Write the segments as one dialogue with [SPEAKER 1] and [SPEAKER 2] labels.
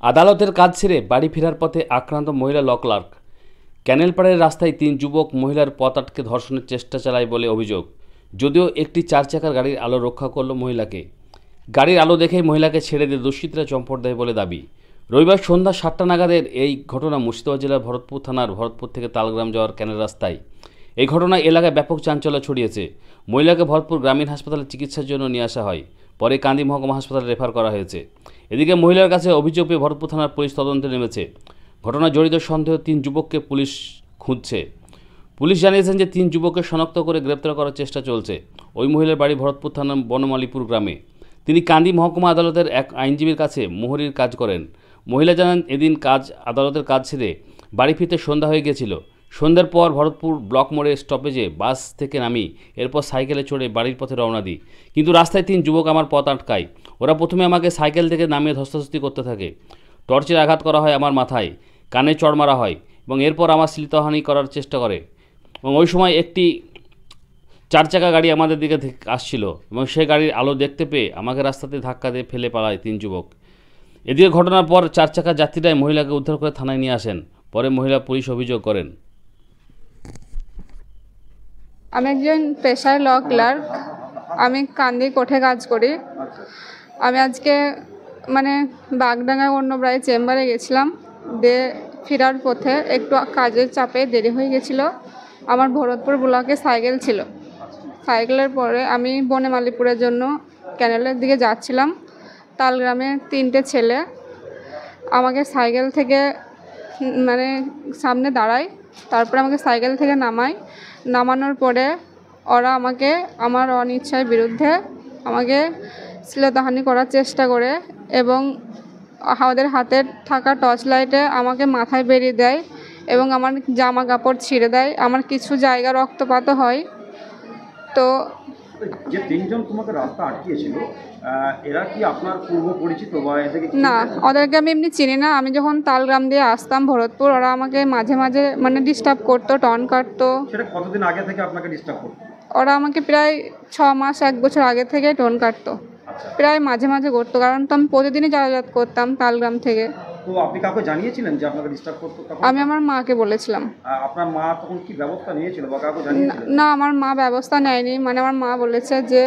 [SPEAKER 1] আদালতের কাজ ছেড়ে বাড়ি ফেরার পথে আক্রান্ত মহিলা ল ক্লার্ক। ক্যানেলপাড়ের রাস্তায় 3 যুবক মহিলার পথ আটকে ধর্ষণের চেষ্টা চালায় বলে অভিযোগ। যদিও একটি 4 চাকার গাড়ির আলো রক্ষা করল মহিলাকে। গাড়ির আলো দেখেই মহিলাকে ছেড়ে দিয়ে দুষ্কৃতীরা চম্পট দেয় বলে দাবি। রবিবার সন্ধ্যা 7টা নাগাদের এই ঘটনা মুর্শিদাবাদ জেলার ভরতপুর থানার ভরতপুর থেকে তালগ্রাম যাওয়ার ক্যানেল রাস্তায়। এই ঘটনায় এলাকায় ব্যাপক চাঞ্চল্য ছড়িয়েছে। মহিলাকে ভরতপুর গ্রামীণ হাসপাতালে চিকিৎসার জন্য নিয়ে আসা হয়, পরে কান্দি মহকুমা হাসপাতালে রেফার করা হয়েছে। এদিকে মহিলার কাছে অভিযোগ পেয়ে ভরতপুর থানার পুলিশ তদন্তে নেমেছে। ঘটনায় জড়িত সন্দেহ 3 যুবককে পুলিশ খুঁজছে। পুলিশ জানিয়েছেন যে 3 যুবককে শনাক্ত করে গ্রেপ্তার করার চেষ্টা চলছে। ওই মহিলার বাড়ি ভরতপুর থানার বনমালীপুর গ্রামে। তিনি কান্দি মহকুমা আদালতের এক আইনজীবীর কাছে মোহরির কাজ করেন। মহিলা জানান, এদিন আদালতের কাজ ছেড়ে বাড়ি ফিরতে সন্ধ্যা হয়ে গিয়েছিল। সন্ধ্যার পর ভরতপুর ব্লক মোড়ে স্টপেজে বাস থেকে নামি এরপর সাইকেলে চড়ে বাড়ির পথে রওনা দিই। কিন্তু রাস্তায় 3 যুবক আমার পথ আটকায়। ওরা প্রথমে আমাকে সাইকেল থেকে নামিয়ে ধস্তাধস্তি করতে থাকে। টর্চের আঘাত করা হয় আমার মাথায়, কানে চড় মারা হয় এবং এরপর আমার শ্লীলতাহানি করার চেষ্টা করে। এবং ওই সময় একটি 4 চাকা গাড়ি আমাদের দিকে আসছিল এবং সেই গাড়ির আলো দেখতে পেয়ে আমাকে রাস্তাতে ধাক্কা দিয়ে ফেলে পালায় 3 যুবক। এদিকে ঘটনার পর 4 চাকা যাত্রীরাই মহিলাকে উদ্ধার করে থানায় নিয়ে আসেন। পরে মহিলা পুলিশ অভিযোগ করেন।
[SPEAKER 2] আমি একজন পেশায় ল ক্লার্ক। আমি কান্দি কোর্টে কাজ করি। আমি আজকে বাগডাঙ্গা অন্যপ্রায় চেম্বারে গেছিলাম। দিয়ে ফেরার পথে একটু কাজের চাপে দেরি হয়ে গেছিলো। আমার ভরতপুর ব্লকে সাইকেল ছিল। সাইকেলের পরে আমি বনমালীপুরের জন্য ক্যানেলের দিকে যাচ্ছিলাম। তালগ্রামে 3টে ছেলে আমাকে সাইকেল থেকে সামনে দাঁড়ায়, তারপরে আমাকে সাইকেল থেকে নামানোর পরে ওরা আমাকে আমার অনিচ্ছার বিরুদ্ধে আমাকে শ্লীলতাহানি করার চেষ্টা করে এবং ওদের হাতে থাকা টর্চ লাইটে আমাকে মাথায় বেরিয়ে দেয় এবং আমার জামা কাপড় ছিঁড়ে দেয়। আমার কিছু জায়গা রক্তপাতও হয়। তো
[SPEAKER 3] যে 3জন তোমাকে রাস্তা আটকিয়েছিল, এরা কি আপনার পূর্ব পরিচিত বা এদেরকে?
[SPEAKER 2] না, ওদেরকে আমি এমনি চিনি না। আমি যখন তালগ্রাম দিয়ে আসতাম ভরতপুর, ওরা আমাকে মাঝে মাঝে ডিস্টার্ব করতো, টর্ন কাটতো।
[SPEAKER 3] সেটা কতদিন আগে থেকে আপনাকে ডিস্টার্ব করতো?
[SPEAKER 2] ওরা আমাকে প্রায় 6 মাস 1 বছর আগে থেকে টর্ন কাটতো। প্রায় মাঝে মাঝে করতো, কারণ তো আমি প্রতিদিনই যাতায়াত করতাম তালগ্রাম থেকে।
[SPEAKER 3] তো আপনি কাউকে জানিয়েছিলেন যে আপনাকে ডিস্টার্ব করতো?
[SPEAKER 2] আমি আমার মাকে বলেছিলাম।
[SPEAKER 3] আপনার মা তখন কি ব্যবস্থা নিয়েছিল বা কাউকে জানিয়েছিলেন?
[SPEAKER 2] না, আমার মা ব্যবস্থা নেয়নি। আমার মা বলেছে যে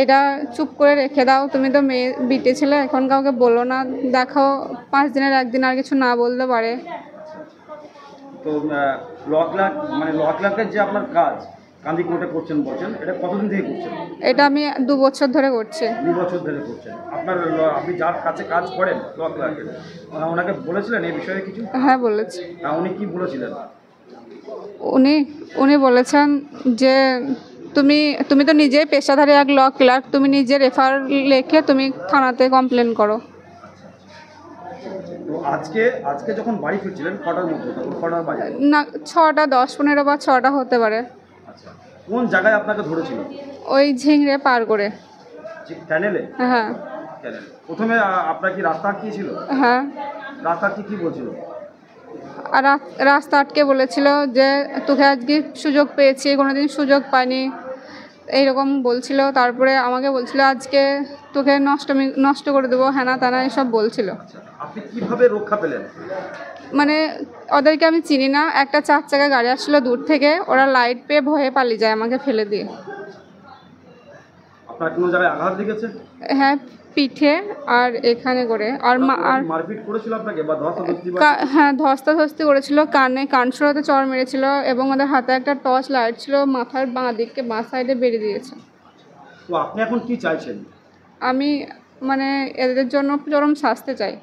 [SPEAKER 2] এটা চুপ করে রেখে দাও, তুমি তো মেয়ে বিটে ছেলে, এখন কাউকে বলো না, দেখো 5 দিনের একদিন আর কিছু না বলতে পারে।
[SPEAKER 3] তো ল ক্লার্কের যে আপনার কাজ কান্দি কোর্টে করছেন বলছেন, এটা কতদিন থেকে করছেন?
[SPEAKER 2] এটা আমি 2 বছর ধরে করছি।
[SPEAKER 3] 2 বছর ধরে করছেন। আপনি যার কাছে কাজ করেন ল ক্লার্কের, ওনাকে বলেছিলেন এই বিষয়ে কিছু?
[SPEAKER 2] হ্যাঁ, বলেছি।
[SPEAKER 3] উনি কি বলেছিলেন?
[SPEAKER 2] উনি বলেছেন যে তুমি তো নিজেই পেশাধারী এক ল ক্লার্ক, তুমি নিজে রেফার লিখে তুমি থানাতে কমপ্লেন করো।
[SPEAKER 3] তো আজকে যখন বাড়ি ফিরছিলেন কটার মধ্যে? কটার বাজে?
[SPEAKER 2] না, 6টা 10-15 বা 6টা হতে পারে।
[SPEAKER 3] আচ্ছা, কোন জায়গায় আপনাকে ধরেছিল?
[SPEAKER 2] ওই ঝিংড়ে পার করে।
[SPEAKER 3] ক্যানেলে?
[SPEAKER 2] হ্যাঁ।
[SPEAKER 3] ক্যানেলে প্রথমে আপনার কি রাস্তা আটকিয়েছিল?
[SPEAKER 2] হ্যাঁ।
[SPEAKER 3] রাস্তা কি বলছিল?
[SPEAKER 2] আর রাস্তা আটকে বলেছিল যে তোকে আজকে সুযোগ পেয়েছি, কোনোদিন সুযোগ পাইনি, এইরকম বলছিল। তারপরে আমাকে বলছিল আজকে তোকে নষ্ট করে দেবো, হ্যানা তানা এসব বলছিল।
[SPEAKER 3] আপনি কিভাবে রক্ষা পেলেন?
[SPEAKER 2] ওদেরকে আমি চিনি না। একটা 4 চাকা গাড়ি আসছিল দূর থেকে, ওরা লাইট পেয়ে ভয়ে পালিয়ে যায় আমাকে ফেলে দিয়ে।
[SPEAKER 3] আপনার কোনো জায়গায় আঘাত লেগেছে?
[SPEAKER 2] হ্যাঁ, পিঠে আর এখানে করে। আর
[SPEAKER 3] মারপিট করেছিল আপনাকে বা ধস্তাধস্তি?
[SPEAKER 2] হ্যাঁ, ধস্তাধস্তি করেছিল, কান সরাতে চড় মেরেছিল এবং ওদের হাতে একটা টর্চ লাইট ছিল, মাথার বাঁ সাইডে বেরিয়ে দিয়েছে।
[SPEAKER 3] তো আপনি এখন কি চাইছেন?
[SPEAKER 2] আমি এদের জন্য চরম শাস্তি চাই।